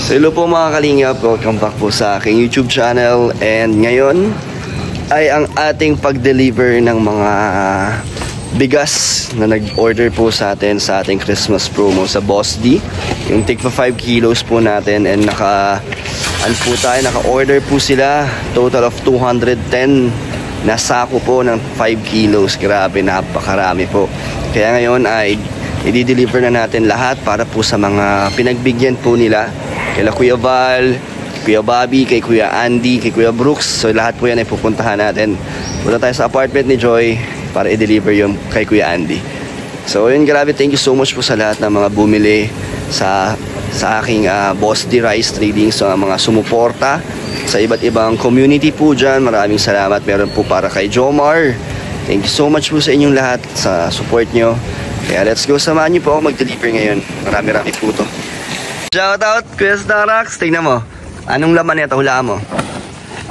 So hello po mga kalingap, welcome back po sa aking YouTube channel. And ngayon ay ang ating pag-deliver ng mga bigas na nag-order po sa atin sa ating Christmas promo sa Boss D. Yung tigpa 5 kilos po natin, and naka-order po sila. Total of 210 na sako po ng 5 kilos. Grabe, napakarami po. Kaya ngayon ay i-deliver na natin lahat para po sa mga pinagbigyan po nila. Kila Kuya Val, Kuya Bobby, kay Kuya Andy, kay Kuya Brooks. So lahat po yan ay pupuntahan natin. Punta tayo sa apartment ni Joy para i-deliver yung kay Kuya Andy. So yun, grabe, thank you so much po sa lahat ng mga bumili sa aking Boss D Rice Trading. So mga sumuporta sa iba't ibang community po dyan, maraming salamat. Meron po para kay Jomar. Thank you so much po sa inyong lahat sa support nyo. Kaya let's go, samahan nyo po ako mag-deliver ngayon. Marami-rami po to. Shout out, Kuya Starax. Tingnan mo. Anong laman nito? Hulaan mo.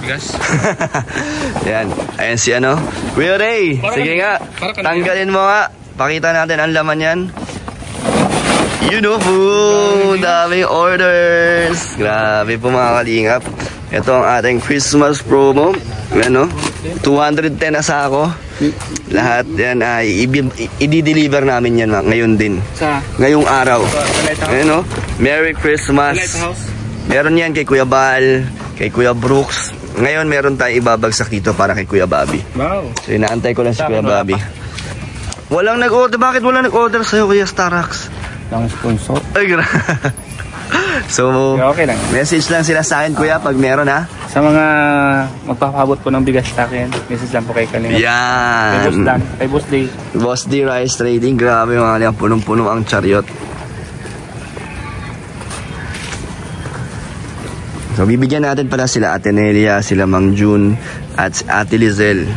Bigas. Yan. Ayan si ano. Kuya Ray. Sige nga. Tanggalin mo nga. Pakita natin ang laman yan. You know po. Daming orders. Grabe po mga kalingap. Ito ang ating Christmas promo. Ano? 210 na sako. Lahat yan ay i-deliver namin yan ngayon din. Ngayong araw. Ano? Merry Christmas. Meron yan kay Kuya Bal, kay Kuya Brooks. Ngayon meron tayong ibabagsak dito para kay Kuya Bobby. Wow. So inaantay ko lang si Kuya Bobby. Walang nag-order. Bakit walang nag-order sa'yo, Kuya Starax? Lang sponsor. Ay, so, okay lang. Message lang sila sa akin, Kuya, pag meron, ha? Sa mga magpapabot po ng bigas sa akin, message lang po kay Kalinga. Yan. Kay Boss Dan, kay Boss D. Boss D Rice Trading. Grabe mga kalingap, punong-puno ang chariot. So, bibigyan natin pala sila Ate Nelia, sila Mang June, at Ate Lizelle.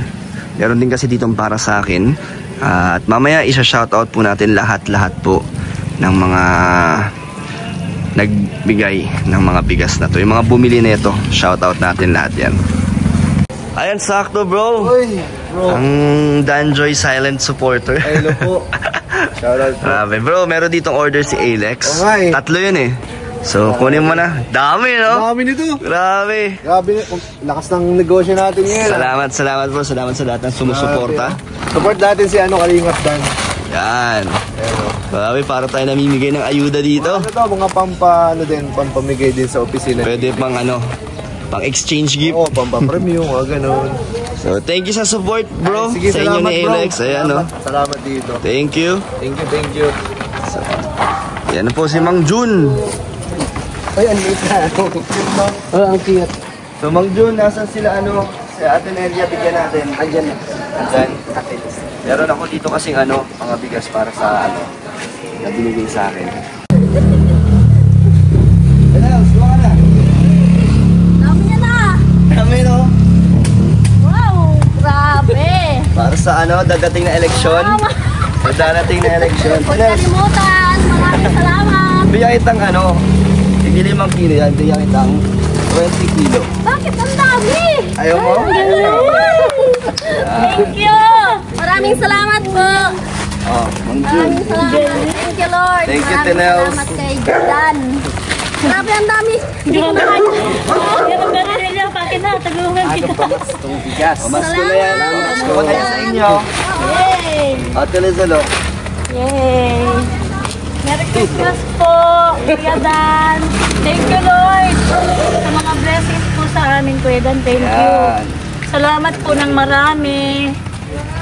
Meron din kasi ditong para sa akin. At mamaya isa-shoutout po natin lahat-lahat po ng mga nagbigay ng mga bigas na to. Yung mga bumili nito, shoutout natin lahat yan. Ayan, sakto bro. Oy, bro. Ang Danjoy silent supporter. Hello po. Shoutout po. Grabe bro, meron ditong order si Alex. Okay. 3 yun eh. So, kunin mo na. Dami, no? Dami nito. Grabe. Grabe, lakas ng negosyo natin ngayon. Salamat bro. Salamat sa lahat ng sumusuporta. Support natin si Kalingap Dan. Yan. Grabe, para tayo namimigay ng ayuda dito. Ano to, mga pampamigay din sa opisina. Pwede pang pang exchange gift. Oo, pampapremyo, ganun. So, thank you sa support, bro. Sige, sa inyo ni bro. Alex. Ayan, no? Salamat dito. Thank you. Thank you. So, yan po si Mang June. Ay, ang liit na. Ang cute. So, Mang June, nasan sila, si Ate Nelia, bigyan natin. Andyan na. Andyan. Meron ako dito kasing mga bigas para sa na binigay sa akin. Hello, suwa ka na. Dami niya na. Dami, no? Wow, grabe. Para sa dadating na eleksyon. Sa dadating na eleksyon. Huwag kalimutan. Maraming salamat. Bigyan kitang hindi 5 kilo yan. Bigyan kitang 20 kilo. Bakit ang dami? Ayaw mo? Thank you. Maraming salamat po. Mang June. Maraming salamat. Thank you, Lord. Thank you, Maraming Tinels. salamat kay Dan. Grabe ang dami. Hindi ko na kaya. Pero ganun nila. Bakit na? Tagungan kita. Pamasko na yan. Pamasko na yan sa inyo. Yay. Ate Lizelle. Yay. Merry Christmas po, Kuya Dan. Thank you, Lord. Sa mga blessings po sa amin, Kuya Dan. Thank you. Salamat po ng marami.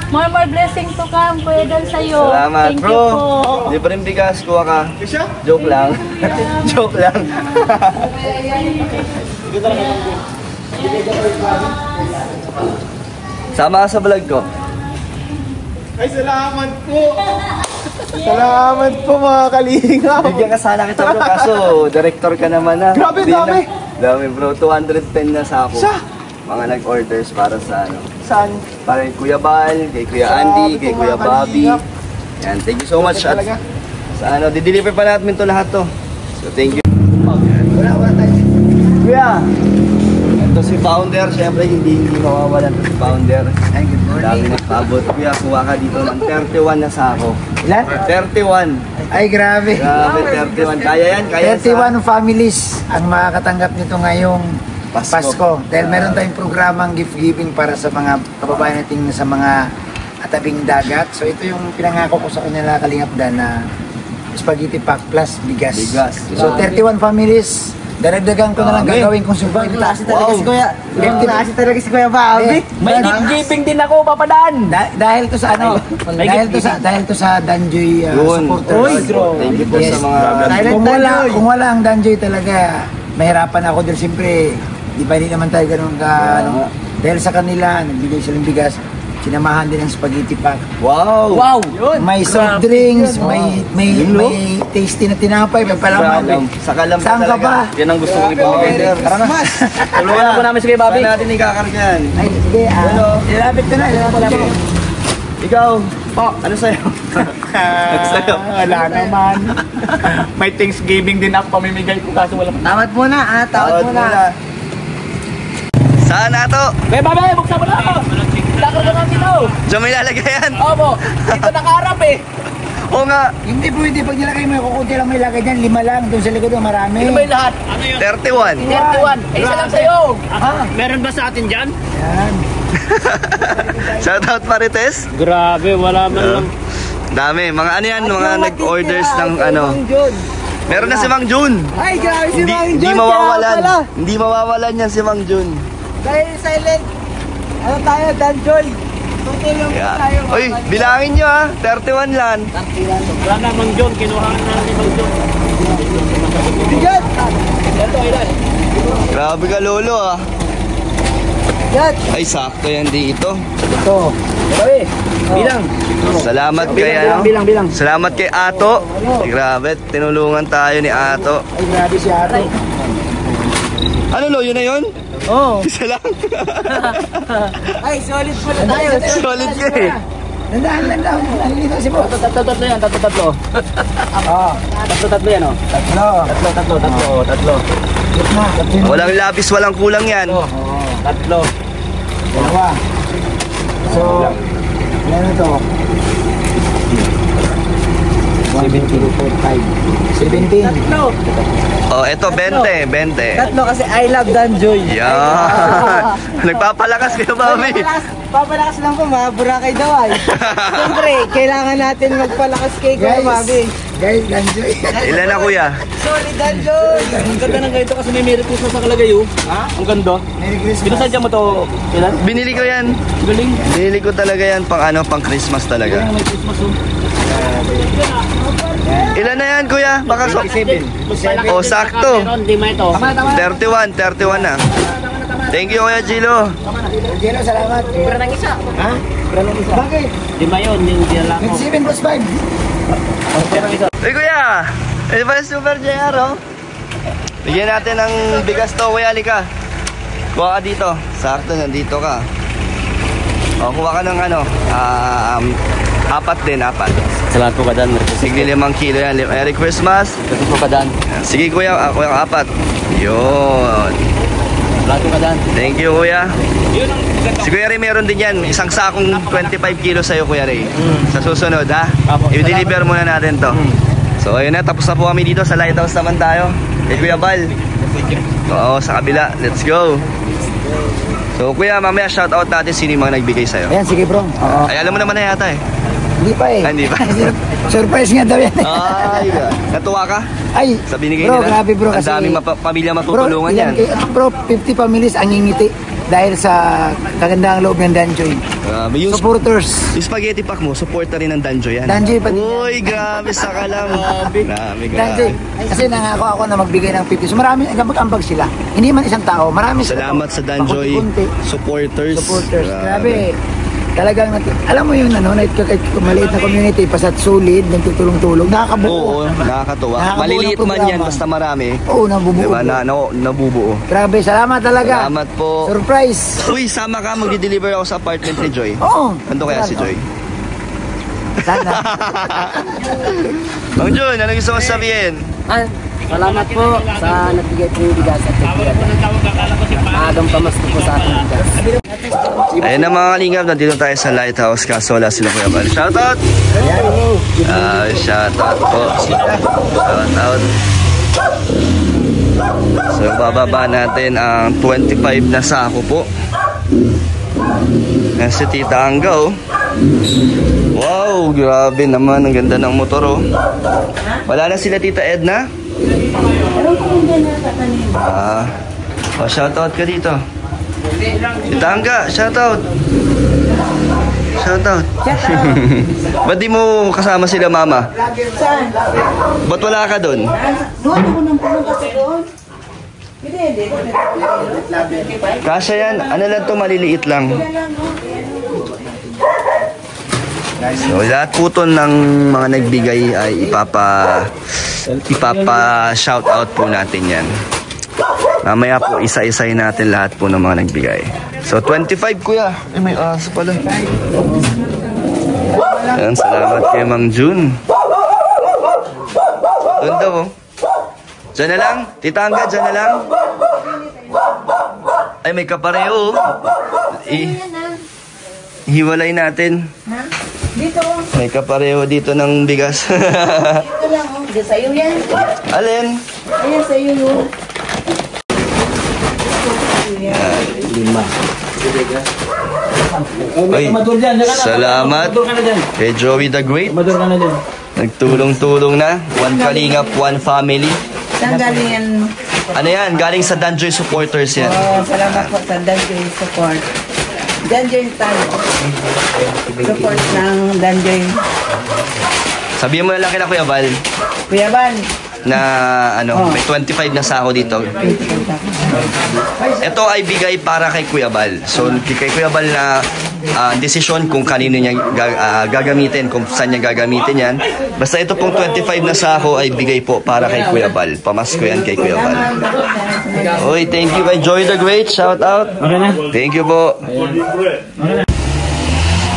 More blessings to come, Kuya Dan, sa'yo. Salamat, Thank bro. you po. Libreng bigas, kuha ka. Joke lang. Joke lang. Sama ka sa vlog ko. Ay, salamat po. Salamat po mga Kalingap. Bigyan ka sana kita bro, kaso director ka naman na. Grabe, Di dami. Dami bro, 210 na sa ako. Mga nag-orders para sa Saan? para kay Kuya Bal, kay Kuya Andy, kay Kuya Bobby. Yan, thank you so much. At sa di-deliver pa natin to lahat to. So thank you. Wala tayo. Kuya, ito si Founder, syempre hindi mawawalan to si Founder. Ay, good morning. Dami nagpabot. Kuya, kuha ka dito ng 31 na sako. Ilan? 31. Ay, Ay, grabe. Grabe, 31. Kaya yan, kaya 31 families ang makakatanggap nito ngayong Pasko. Dahil meron tayong programang gift giving para sa mga kababayan natin sa mga tabing dagat. So ito yung pinangako ko sa kanila, Kalingap Dan, na spaghetti pack plus bigas. So 31 families, daragdagan ko na lang gagawin kong surprise. Wow. Kasi talaga si Kuya Bobby. May gift-giving din ako, papadaan. Dahil to sa ano? dahil to sa Danjoy supporters. Thank you po Yes. sa mga... Kung wala ang Danjoy talaga, mahirapan ako dahil siyempre, di naman tayo ganun ka, ano. Dahil sa kanila, nagbigay silang bigas, sinamahan din ang spaghetti pack. Wow! May soft drinks, may tasty na tinapay, may palaman. Sakalam Saan ka ba? Yan ang gusto kong ipamigay. Tara na. Tulungan na po namin si Kuya Bobby. Saan natin ikakargan? Ay, sige, ilapit ko na. Ikaw, ano sa'yo? Sa'yo? Wala naman. May Thanksgiving din ako pamimigay ko kaso wala. Tawad muna, tawad muna. Saan na to? Kuya Bobby, buksan mo na ako. Lakar ka natin ako. Diyan may lalagay yan? Opo, dito nakaharap eh. Oo nga. Hindi pwede pag nilagay mo, kukunti lang may lagay dyan, 5 lang, doon sa likod doon marami. Ito ba yung lahat? Ano yun? 31. 31. Isa lang sa'yo. Meron ba sa atin dyan? Yan. Shoutout Marites. Grabe, wala man lang. Dami. Mga ano yan, mga nag-orders ng ano. Meron na si Mang Jun. Ay, grabe si Mang Jun. Hindi mawawalan. Hindi mawawalan yan si Mang Jun. Dahil silent. Ano tayo, Danjoy? Tutulong tayo. Uy, bilangin nyo ha. 31 lang. Wala na, Mang Jun. Kinuha na ni Mang Jun. Bigat! Ito, ilan? Grabe ka lolo ha. Bigat! Ay, sakto yan dito. Ito. Grabe. Bilang. Salamat kay ano. Bilang. Salamat kay Ato. Grabe, tinulungan tayo ni Ato. Ay, grabe si Ato. Ano lo, yun na yun? Oo. Isa lang. Ay, solid pala tayo. Solid ka eh. Landaan. Nalilito si Bo. Tatlo yan, tatlo. Oo. Tatlo yan, oh. Tatlo. Gitna. Walang labis, walang kulang yan. Tatlo. Dalawa. So, ano to? 17. Tatlo. Oh, eto 20. Tatlo kasi I love Danjoy. Yan. Nagpapalakas kayo, Bobby. Papalakas lang po, Boracay daw ay. Siyempre, kailangan natin magpalakas kay Kuya Bobby. Guys, Danjoy. Ilan na kuya? Solid Danjoy! Ang ganda ng ganito kasi may Merry Christmas sa kalagay, oh. Ha? Ang ganda. Merry Christmas. Pinasadya mo to, ilan? Binili ko yan. Galing. Binili ko talaga yan pang ano, pang Christmas talaga. May Christmas, oh. Ilan na yan, kuya? Baka so... Oh, sakto. Hindi mo ito. 31 na. Thank you, Kuya Gilo. Jero, salamat. Pura ng isa. Ha? Bakit? Lima yun, hindi lang ako. 27 plus 5. Pura ng isa. Uy, kuya! Ito pala Super JR, oh. Bigyan natin ng bigas to, kuya. Halika. Kuha ka dito. Sakto, nandito ka. O, kuha ka ng ano, 4 din. Salamat po, Kadan. Sige, 5 kilo yan. Merry Christmas. Salamat po, Kadan. Sige, kuya, kuya, 4. Yun. Salamat po, Kadan. Thank you, kuya. Si Kuya Ray meron din yan. Isang sakong 25 kilo sa'yo, Kuya Ray. Sa susunod, ha? I-deliver muna natin to. So, ayun na. Tapos na po kami dito sa Lighthouse naman tayo. Kay Kuya Bal. Oo, sa kabila. Let's go. So, Kuya, mamaya shoutout natin sino yung mga nagbigay sa'yo. Ayan, sige bro. Oo. Ay, alam mo naman na yata eh. Hindi pa eh. Hindi pa. Surprise nga daw yan. Ay, natuwa ka? Ay, Sa binigay bro, nila? grabe bro. Ang daming pamilya matutulungan bro, yan. Bro, 50 families ang ngingiti dahil sa kagandang loob ng Danjoy. Grabe. Yung Supporters. spaghetti pack mo, supporter rin ng Danjoy yan. Danjoy pati. Uy, grabe sa kalam. Grabe, Danjoy. grabe. Kasi nangako ako na magbigay ng 50. So marami, mag-ambag sila. Hindi man isang tao, marami sila. Salamat sa Danjoy Pakunti-kunti. supporters. Grabe. Talagang, alam mo yun, ano, maliit na community, pasat solid, nagtutulong-tulong, nakakabuo. Oo, nakakatuwa. Nakakabuo Maliliit ng man yan, programa. basta marami. Oo, nabubuo. Diba, nabubuo. Grabe, salamat talaga. Salamat po. Surprise. Uy, sama ka, magdi-deliver ako sa apartment ni Joy. Oo. Ando kaya si Joy? Sana. Mang Jun, ano gusto mo sabihin? Salamat po sa nagbigay po yung bigas at kaya. Maagang pamasko po sa ating bigas. Ayun na mga kalingap, nandito tayo sa Lighthouse Casola, sila Kuya Bal. Shoutout! Shoutout po. Shoutout. So bababa natin ang 25 na sako po. Yan si Tita Angga, oh. Wow, grabe naman, ang ganda ng motor, oh. Wala na sila Tita Edna? Shoutout ka dito. Tita Angga, shoutout. Shoutout. Ba't di mo kasama sila mama? Saan? Ba't wala ka doon? Doon ako nang pumunta sa doon. Hindi. Kasya yan, ano lang to, maliliit lang. So, lahat po to ng mga nagbigay ay ipapa-shoutout po natin yan. Mamaya po, isa-isahin natin lahat po ng mga nagbigay. So, 25 kuya. Ay, may aso pala. Ayan, salamat kay Ma'am June. Doon daw, oh. Diyan na lang? Tita Angga, diyan na lang? Ay, may kapareho, oh. Hiwalay natin. Ha? Dito. May kapareho dito ng bigas. Dito lang, oh. Dito sa'yo yan. Alin? Ayan, sa'yo yun. Uy, salamat kay Joey the Great. Nagtulong-tulong na. One kalingap, one family. Saan galing yan? Ano yan? Galing sa Danjoy supporters yan. Oh, salamat po sa Danjoy support. Danjoy tayo. Support ng Danjoy. Sabihin mo na lang kila Kuya Val Kuya Van. na ano, may 25 na sako dito. Ito ay bigay para kay Kuya Val. So, kay Kuya Val na desisyon kung kanino niya gagamitin, kung saan niya gagamitin yan. Basta ito pong 25 na sako ay bigay po para kay Kuya Val. Pamasko yan kay Kuya Val. Oy, thank you kay Joy the Great. Shout out. Thank you po.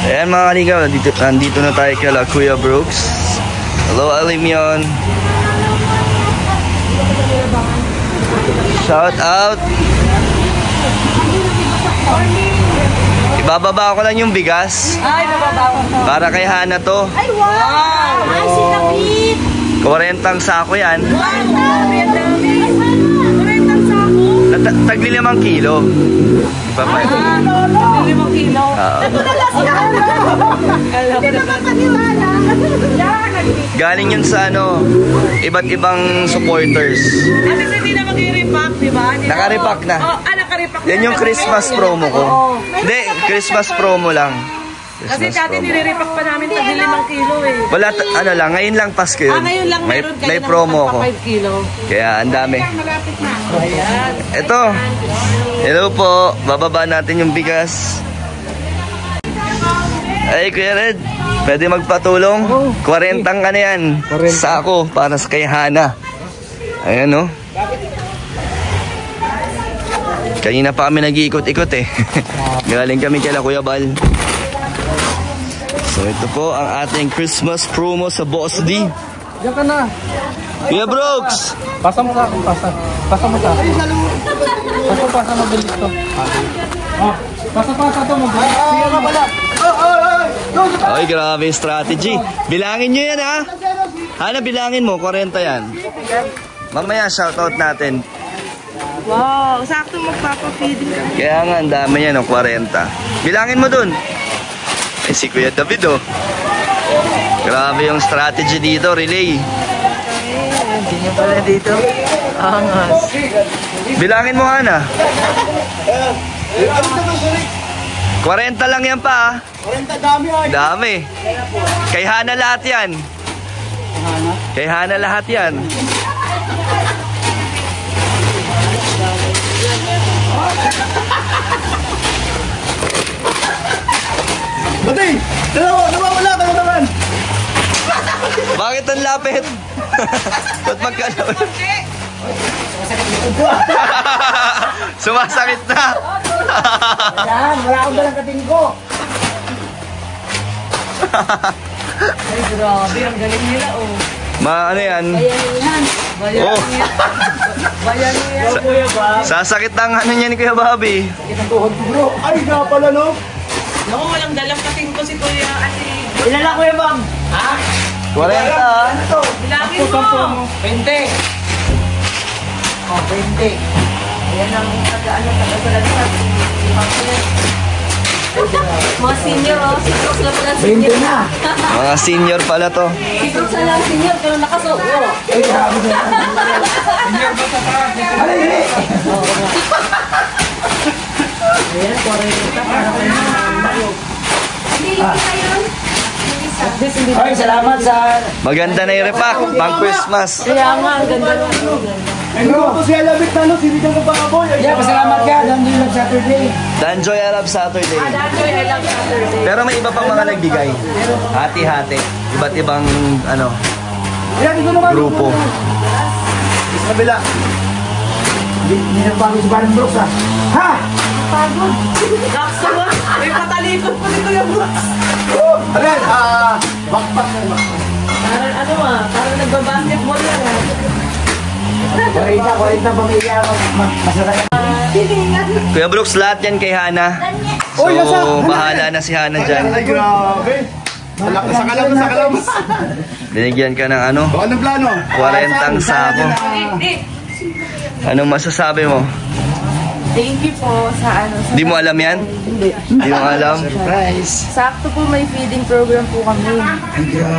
Ayan mga kaligaw, nandito na tayo kay Kuya Brooks. Hello, Alimion. Shout out. Ibababa ko lang yung bigas. Ay, bababa ko. Para kay Hana to. Ay, wow! Ay, sinapit! 40 sako yan. Wow, dami, dami. 40 sako. Tagli 5 kilo. Ipapay. 5 kilo. Galing yun sa ano, iba't ibang supporters. Kasi hindi na mag-repack, di ba? Naka-repack na. Naka-repack na. Yan yung Christmas promo ko. Hindi, Christmas promo lang. Kasi dati nire-repack pa namin tagli 5 kilo eh. Wala, ano lang, ngayon lang Pasko yun. Ngayon lang meron kayo may promo ko. 5 kilo. Kaya ang dami. Ayan. Ito. Hello po. Bababa natin yung bigas. Ay, Kuya Red. Pwede magpatulong? 40 ano yan. Sako para sa kay Hana. Ayan, no? Kanina pa kami nag-iikot-ikot eh. Galing kami kay Kuya Bal. So ito po ang ating Christmas promo sa Boss D. Diyan ka na. Kuya Brooks! Pasa mo sa akin, pasa. Pasa mo sa akin. Pasa mo bilis to. Pasa to mo. Sige ka pala. Ay, grabe yung strategy. Bilangin nyo yan, ha? Hana, bilangin mo. 40 yan. Mamaya, shoutout natin. Wow, sakto magpapafeeding ka. Kaya nga, ang dami yan, 40. Bilangin mo dun. Eh, si Kuya David, oh. Grabe yung strategy dito, relay. Hindi niya pala dito. Angas. Bilangin mo, Hana. 40 lang yan pa, ah. 40 dami ay. Dami. Kay Hana lahat yan. Kay Hana lahat yan. Batay! Nawawala ka na naman! Bakit ang lapit? Ba't magkalaw? Sumasakit na. Yan, wala akong dalang kating ko. Ay, grabe. Ang galing nila, oh. Ano yan? Ayan, yan. Oh. Sasakit ang ano niya ni Kuya Bobby. Ay, nga pala, no? Naku, walang dalampatin ko si Kuya Ate. Ilan na Kuya Bob? 40 ah. Bilangin mo. 20. Oh, 20. Ayan ang taga-balagsak. Mga senior, oh. Si Brooks na pala 20 senior. na. Mga senior pala to. Si Brooks na lang senior, pero nakasuo. Ay, grabe na. Ayan, 40 para kayo. Ay, salamat sa... Maganda na yung repack. Pang Christmas. Kaya nga, ang ganda ng Ay, grupo siya labit na, no? Sinigang ng baboy. Yeah, pasalamat ka. Danjoy Love Saturday. Danjoy Arab Saturday. Danjoy I Love Saturday. Pero may iba pang mga nagbigay. Hati-hati. Iba't ibang ano Ayan, ito naman. grupo. Sa kabila. Hindi na bago si Baron Brooks, ha? Ha? Pagod. Nakso mo. May patalikod po dito yung Brooks. Ayan, backpack na. Parang ano parang nagbabasketball lang Kuwarenta pamilya. Masarap. Kuya Brooks, lahat yan kay Hana. Oy, nasa- So, bahala na si Hana dyan. Ay, grabe. Sa kalabas. Binigyan ka ng ano? O, anong plano? 40 sako. Anong masasabi mo? Thank you po sa ano. Di mo alam yan? Hindi. Di mo alam? Surprise. Sakto po may feeding program po kami.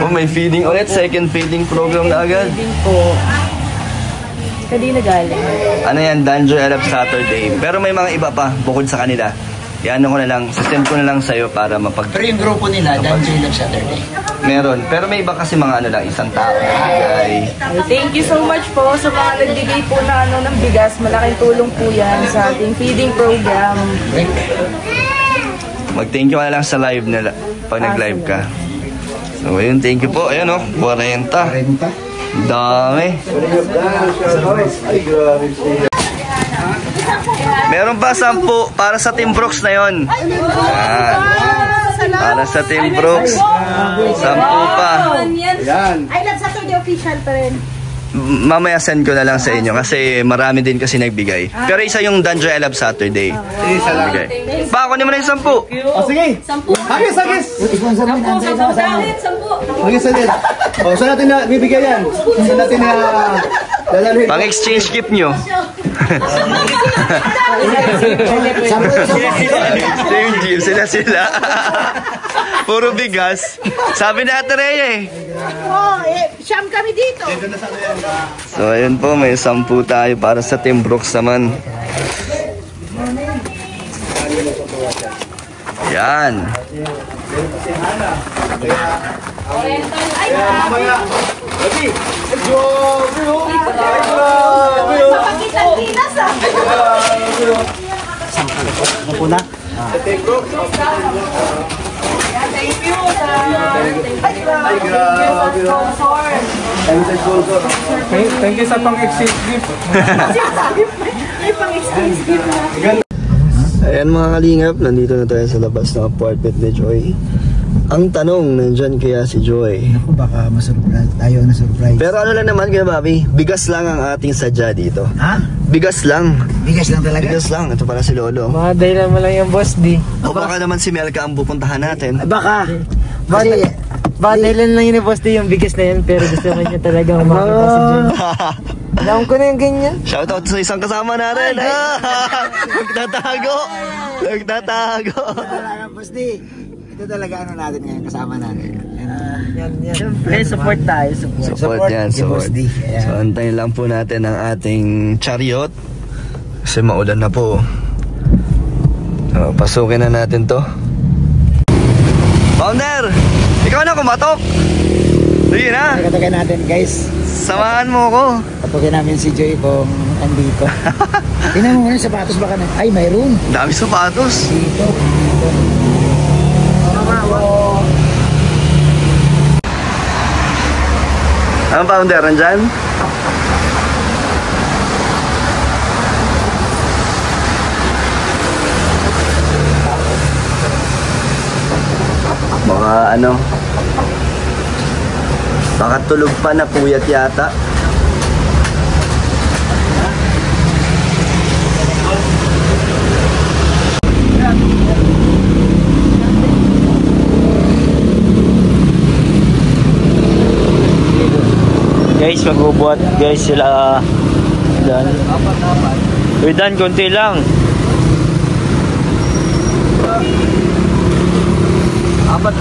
Oh, may feeding ulit. Second feeding program na agad. Feeding po. Kanina galing. Ano yan? Danjoy Arab Saturday. Pero may mga iba pa bukod sa kanila. Yan ko na lang. Sasend ko na lang sa'yo para mapag... Pero yung grupo nila, Danjoy Love Saturday. Meron. Pero may iba kasi mga ano lang. Isang tao. Ay. Thank you so much po sa mga nagbigay po na ano ng bigas. Malaking tulong po yan sa ating feeding program. Mag-thank you ka na lang sa live nila. Pag nag-live ka. So, ayun. Thank you po. Ayun, oh. 40. 40. Dami. Meron pa 10 para sa Team Brooks na yon. Para sa Team Brooks. 10 pa. Yan. I Love Saturday official pa rin. Mamaya send ko na lang sa inyo kasi marami din kasi nagbigay. Pero isa yung Danjoy I Love Saturday. Isa lang. Bigay. Pa, kunin mo na yung 10. O, sige. 10. Hagis. Sponsor mo na sa kasama. 10. Hagis din. O, saan natin na bibigay yan? Saan natin na lalanoy? Pang exchange gift nyo. Same gift. Sila. Puro bigas. Sabi na Ate Rhea eh. Siyam kami dito. So ayun po, may 10 tayo para sa Team Brooks naman. Yan. Mamaya. Lagi. Grabe, oh. Grabe, oh. Kitang-kinas ah. Grabe, oh. Thank you sa... Ay, grabe, oh. Thank you sa pang-exchange gift. May pang-exchange gift na. Ayan mga kalingap, nandito na tayo sa labas ng apartment ni Joy. Ang tanong, nandyan kaya si Joy? Ako baka masurprise. Tayo na surprise. Pero ano lang naman kaya Bobby, bigas lang ang ating sadya dito. Ha? Bigas lang. Bigas lang talaga? Bigas lang. Ito pala si Lolo. Mga dahilan mo lang yung boss, di. O baka naman si Melka ang pupuntahan natin. Baka. Kasi, Baka dahilan lang yun ni boss, di yung bigas na yun. Pero gusto ko niya talagang makita si John. Alam ko na yung ganyan. Shoutout sa isang kasama natin. Nagtatago. talaga, Bosti. Ito talaga ano natin ngayon, kasama natin. Yan. Siyempre, support tayo. Support yan, si support. Boss D. Ayan. So antayin lang po natin ang ating chariot. Kasi maulan na po. So, pasukin na natin to. Founder! Ikaw na kumatok! Sige na! Tagay natin guys. Samahan mo ko! Kapagin namin si Joy kung andito. Tingnan mo muna yung sapatos baka na. Ay, mayroon. Dami sapatos! Dito. Anong founder? Nandyan? Baka ano, baka tulog pa na puyat yata. guys, magbubuhat guys sila Dan. Uy Dan, konti lang. Apat.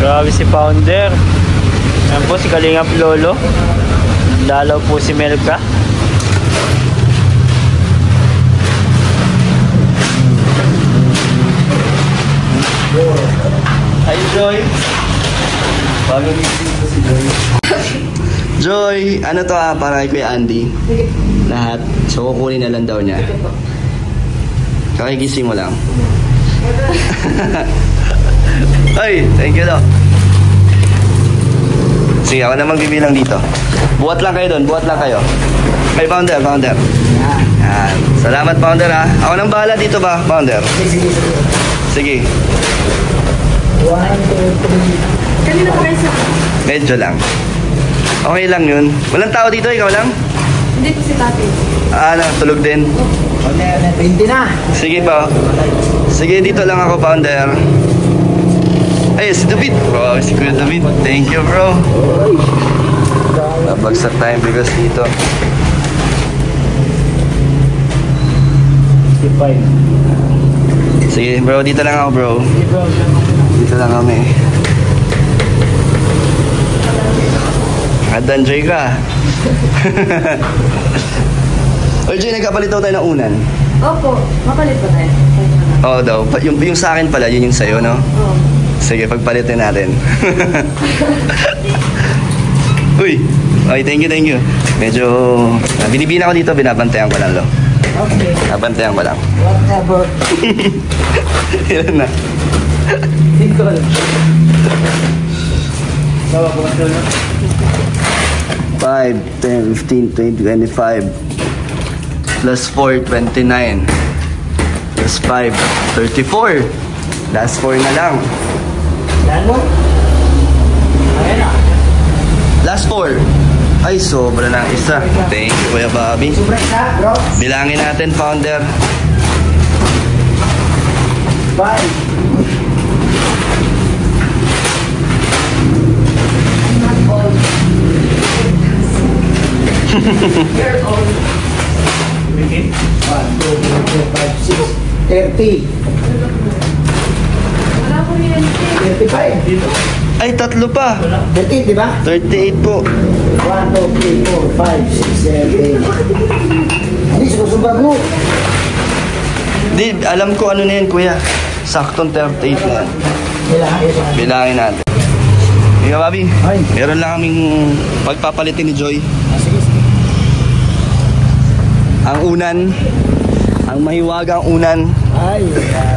Grabe si Founder. Ayan po si Kalingap Lolo. Dalaw po si Melka. Hi Joy. Bagong gising ko si Joy. Joy, ano to para kay Kuya Andy? Lahat. So kukunin na lang daw niya. Kakigising mo lang. Ay, thank you daw. Sige, ako na magbibilang dito. Buhat lang kayo doon, buhat lang kayo. Kay Founder. Yan. Salamat Founder ha. Ako nang bahala dito ba, Founder? Sige. 1, 2, 3. Kanina pa kayo sa... Medyo lang. Okay lang yun. Walang tao dito, ikaw lang? Hindi po si Tati. Ano, tulog din. 20 na. Sige pa. Sige, dito lang ako, Founder. Ay, si David. Bro, si Kuya David. Thank you, bro. Nabagsak tayo because dito. Sige, bro. Dito lang ako, bro. Dito lang kami. Joy ka. Oy, Joy, nagkapalit daw tayo ng unan. Opo, mapalit ba tayo? Oo daw. Yung sa akin pala, yun yung sa'yo, no? Oo. Sige, pagpalitin natin. Uy! Okay, thank you. Medyo... binibina ko dito, binabantayan ko lang, lo. Okay. Nabantayan ko lang. Whatever. Ilan na? 5, 10, 15, 20, 25. Plus 4, 29. Plus 5, 34. Last 4 na lang. Last 4. Ay, sobra lang isa. Thank you, Kuya Bobby. Sobra isa, bro. Bilangin natin, Founder. 5. Bikin. 1, 2, 3, 4, 5, 6, 30. Wala po yan. 35. Dito. Ay, tatlo pa. 38, di ba? 38 po. 1, 2, 3, 4, 5, 6, 7. Hindi, sumusubra mo. Di, alam ko ano na yan, Kuya. Saktong 38 na yan. Bilangin natin. Kuya Bobby, Ay. meron lang kaming pagpapalitin ni Joy. Ang unan, ang mahiwagang unan. Ay,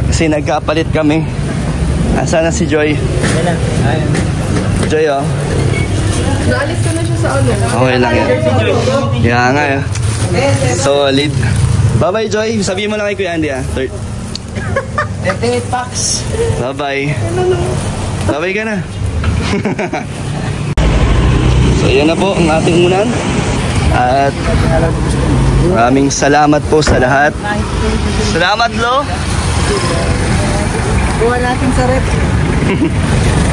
Kasi nagkapalit kami. Asa na si Joy? Joy, oh. Naalis ko na siya sa ano. Okay lang yan. Kaya nga, eh. Solid. Bye-bye, Joy. Sabihin mo lang kay Kuya Andy, ah. 38 packs. Bye-bye. Bye-bye ka na. So, yan na po ang ating unan. At maraming salamat po sa lahat. Salamat, Lo. Kuha natin sa rep.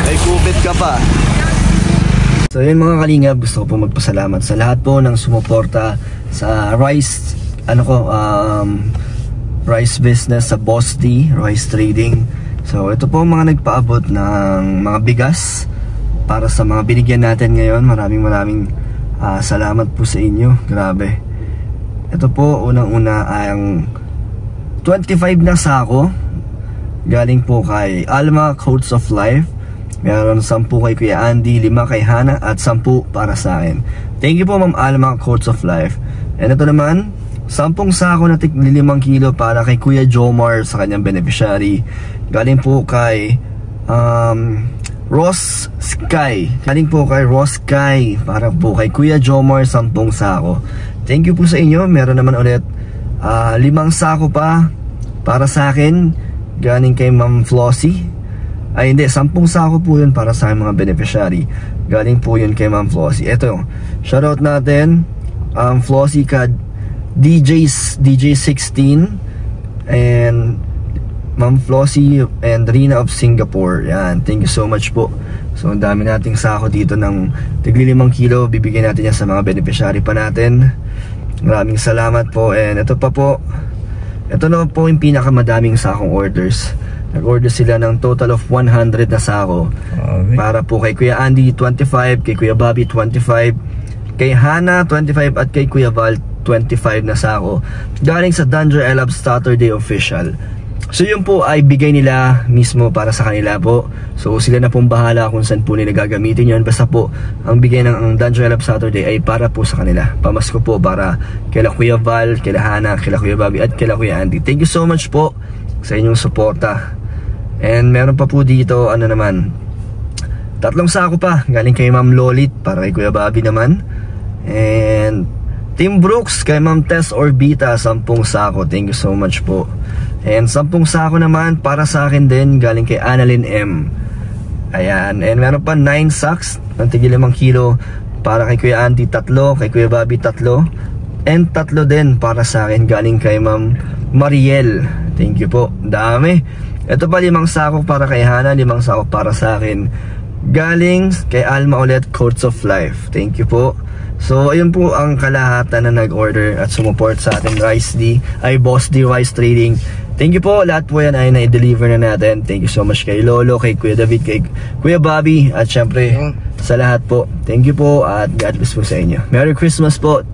May kupit ka pa. So yun mga kalingap, gusto ko po magpasalamat sa lahat po ng sumuporta sa rice rice business sa Boss D, Rice Trading. So ito po mga nagpaabot ng mga bigas para sa mga binigyan natin ngayon. Maraming salamat po sa inyo. Grabe. Ito po unang-una ang 25 na sako galing po kay Alma Coats of Life. Meron 10 kay Kuya Andy, 5 kay Hana at 10 para sa akin. Thank you po Ma'am Alma Coats of Life. And ito naman 10 sako na tig 5 kilo para kay Kuya Jomar sa kanyang beneficiary. Galing po kay Ross Sky. Galing po kay Ross Sky para po kay Kuya Jomar 10 sako. Thank you po sa inyo. Meron naman ulit 5 sako pa para sa akin galing kay Ma'am Flossie. Ay hindi, 10 sako po yun para sa mga beneficiary. Galing po yun kay Ma'am Flossie. Ito, shoutout natin Flossie ka DJ16 and Ma'am Flossie and Rina of Singapore. Yan, thank you so much po. So ang dami nating sako dito ng tigli 5 kilo. Bibigyan natin yan sa mga beneficiary pa natin. Maraming salamat po. And ito pa po, ito na po yung pinakamadaming sakong orders. Nag-order sila ng total of 100 na sako. Para po kay Kuya Andy 25, kay Kuya Bobby 25, kay Hana 25 at kay Kuya Val 25 na sako. Galing sa Danger Elab Saturday Official. So yun po ay bigay nila mismo para sa kanila po. So sila na pong bahala kung saan po nila gagamitin yun. Basta po ang bigay ng Danger Elab Saturday ay para po sa kanila. Pamasko po para kila Kuya Val, kila Hana, kila Kuya Bobby at kila Kuya Andy. Thank you so much po sa inyong suporta. And meron pa po dito, ano naman, 3 sako pa galing kay Ma'am Lolit para kay Kuya Bobby naman. And Team Brooks kay Ma'am Tess Orbita 10 sako. Thank you so much po. And 10 sako naman para sa akin din galing kay Annalyn M. Ayan. And meron pa 9 sacks ng tigil 5 kilo para kay Kuya Andy 3, kay Kuya Bobby 3, and 3 din para sa akin galing kay Ma'am Mariel. Thank you po. Dami. Ito pa 5 sako para kay Hana, 5 sako para sa akin galing kay Alma ulit, Courts of Life. Thank you po. So ayun po ang kalahatan na nag-order at sumuport sa ating Boss D Rice Trading. Thank you po. Lahat po yan ay na-deliver na natin. Thank you so much kay Lolo, kay Kuya David, kay Kuya Bobby, at syempre sa lahat po. Thank you po at God bless po sa inyo. Merry Christmas po.